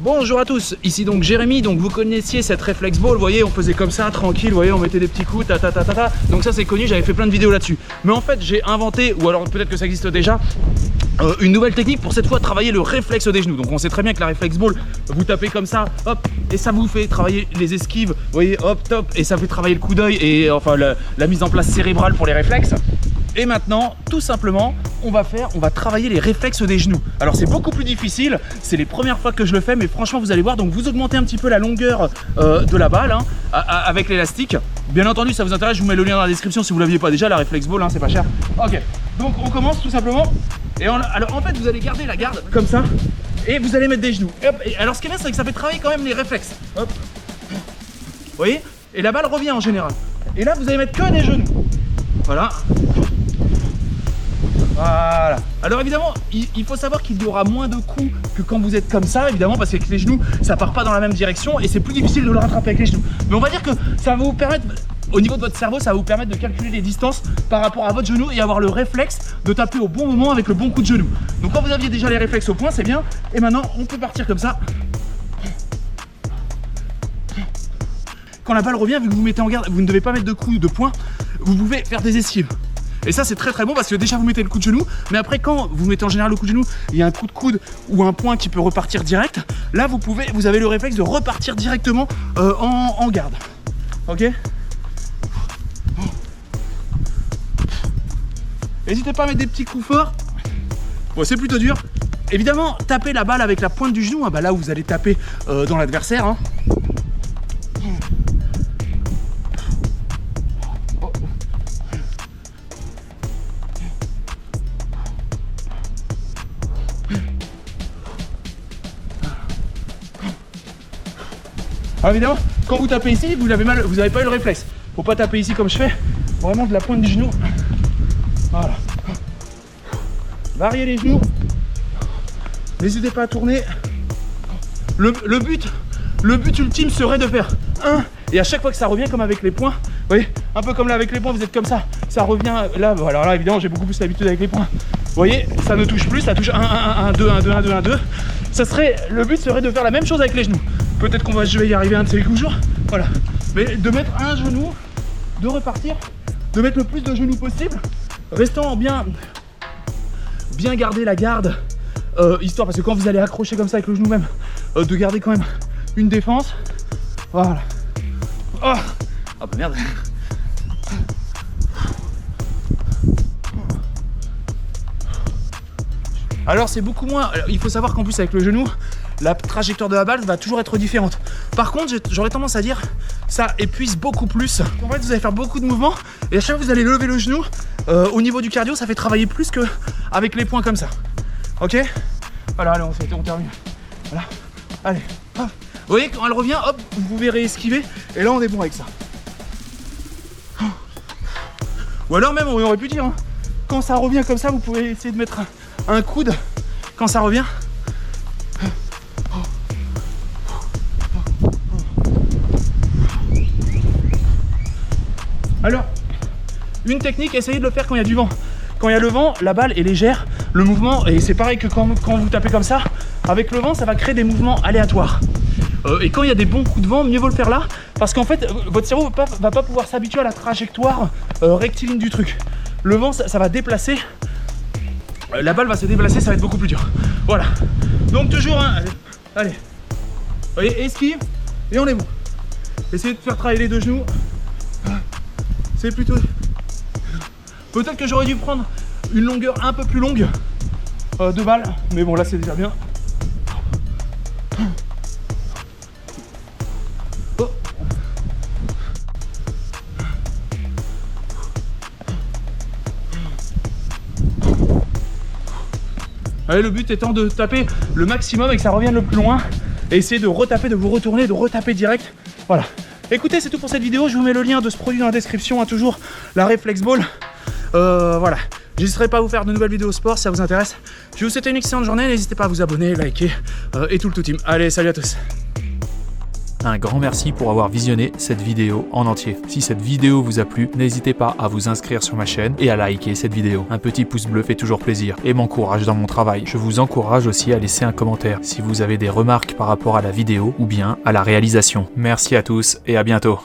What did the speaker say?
Bonjour à tous, ici donc Jérémy, donc vous connaissiez cette Reflex Ball, vous voyez on faisait comme ça, tranquille, vous voyez on mettait des petits coups, donc ça c'est connu, j'avais fait plein de vidéos là-dessus. Mais en fait j'ai inventé, ou alors peut-être que ça existe déjà, une nouvelle technique pour cette fois travailler le réflexe des genoux. Donc on sait très bien que la Reflex Ball, vous tapez comme ça, hop, et ça vous fait travailler les esquives, vous voyez, hop, top, et ça fait travailler le coup d'œil et enfin la mise en place cérébrale pour les réflexes. Et maintenant, tout simplement, on va travailler les réflexes des genoux. Alors c'est beaucoup plus difficile, c'est les premières fois que je le fais, mais franchement vous allez voir, donc vous augmentez un petit peu la longueur de la balle hein, avec l'élastique. Bien entendu, ça vous intéresse, je vous mets le lien dans la description si vous ne l'aviez pas déjà, la Reflex Ball, hein, c'est pas cher. Ok, donc on commence tout simplement. Et alors en fait, vous allez garder la garde comme ça, et vous allez mettre des genoux. Hop, et alors ce qui est bien, c'est que ça fait travailler quand même les réflexes. Hop, vous voyez, et la balle revient en général. Et là, vous allez mettre que des genoux. Voilà. Voilà. Alors évidemment, il faut savoir qu'il y aura moins de coups que quand vous êtes comme ça, évidemment, parce qu'avec les genoux, ça part pas dans la même direction et c'est plus difficile de le rattraper avec les genoux. Mais on va dire que ça va vous permettre, au niveau de votre cerveau, ça va vous permettre de calculer les distances par rapport à votre genou et avoir le réflexe de taper au bon moment avec le bon coup de genou. Donc quand vous aviez déjà les réflexes au point, c'est bien. Et maintenant, on peut partir comme ça. Quand la balle revient, vu que vous mettez en garde, vous ne devez pas mettre de coups de poing, vous pouvez faire des esquives. Et ça c'est très bon parce que déjà vous mettez le coup de genou, mais après quand vous mettez en général le coup de genou, il y a un coup de coude ou un point qui peut repartir direct. Là vous avez le réflexe de repartir directement en garde. Ok. N'hésitez pas à mettre des petits coups forts. Bon, c'est plutôt dur. Évidemment, tapez la balle avec la pointe du genou, hein, bah là où vous allez taper dans l'adversaire. Hein. Alors évidemment, quand vous tapez ici, vous avez mal, vous n'avez pas eu le réflexe. Faut pas taper ici comme je fais, vraiment de la pointe du genou. Voilà. Variez les genoux. N'hésitez pas à tourner. Le but ultime serait de faire 1 et à chaque fois que ça revient comme avec les poings, vous voyez, un peu comme là avec les poings, vous êtes comme ça revient là. Alors là évidemment j'ai beaucoup plus l'habitude avec les poings. Vous voyez, ça ne touche plus, ça touche 1, 2, 1, 2, 1, 2, 1, 2. Le but serait de faire la même chose avec les genoux. Peut-être je vais y arriver un de ces jours, voilà. Mais de mettre un genou, de repartir, de mettre le plus de genoux possible, restant bien garder la garde, histoire parce que quand vous allez accrocher comme ça avec le genou même, de garder quand même une défense. Voilà. Oh, ah bah merde. Alors c'est beaucoup moins, il faut savoir qu'en plus avec le genou, la trajectoire de la balle va toujours être différente. Par contre, j'aurais tendance à dire, ça épuise beaucoup plus. En fait, vous allez faire beaucoup de mouvements et à chaque fois que vous allez lever le genou, au niveau du cardio, ça fait travailler plus qu'avec les poings comme ça. Ok? Voilà, allez, on termine. Voilà, allez, hop. Vous voyez, quand elle revient, hop, vous pouvez réesquiver et là, on est bon avec ça. Ou alors même, on aurait pu dire, hein, quand ça revient comme ça, vous pouvez essayer de mettre un coude quand ça revient. Alors, une technique, essayez de le faire quand il y a du vent. Quand il y a le vent, la balle est légère, le mouvement, et c'est pareil que quand vous tapez comme ça, avec le vent, ça va créer des mouvements aléatoires. Et quand il y a des bons coups de vent, mieux vaut le faire là, parce qu'en fait, votre cerveau va pas pouvoir s'habituer à la trajectoire rectiligne du truc. Le vent, ça va déplacer, la balle va se déplacer, ça va être beaucoup plus dur. Voilà. Donc toujours un, allez. Vous voyez, esquive, et on est bon. Essayez de faire travailler les deux genoux. C'est plutôt... Peut-être que j'aurais dû prendre une longueur un peu plus longue de balle, mais bon là c'est déjà bien. Oh. Allez, le but étant de taper le maximum et que ça revienne le plus loin et essayer de retaper, de vous retourner, de retaper direct. Voilà. Écoutez, c'est tout pour cette vidéo. Je vous mets le lien de ce produit dans la description, hein, toujours la Reflex Ball. Voilà. J'hésiterai pas à vous faire de nouvelles vidéos sport si ça vous intéresse. Je vous souhaite une excellente journée. N'hésitez pas à vous abonner, liker et tout le tout team. Allez, salut à tous. Un grand merci pour avoir visionné cette vidéo en entier. Si cette vidéo vous a plu, n'hésitez pas à vous inscrire sur ma chaîne et à liker cette vidéo. Un petit pouce bleu fait toujours plaisir et m'encourage dans mon travail. Je vous encourage aussi à laisser un commentaire si vous avez des remarques par rapport à la vidéo ou bien à la réalisation. Merci à tous et à bientôt.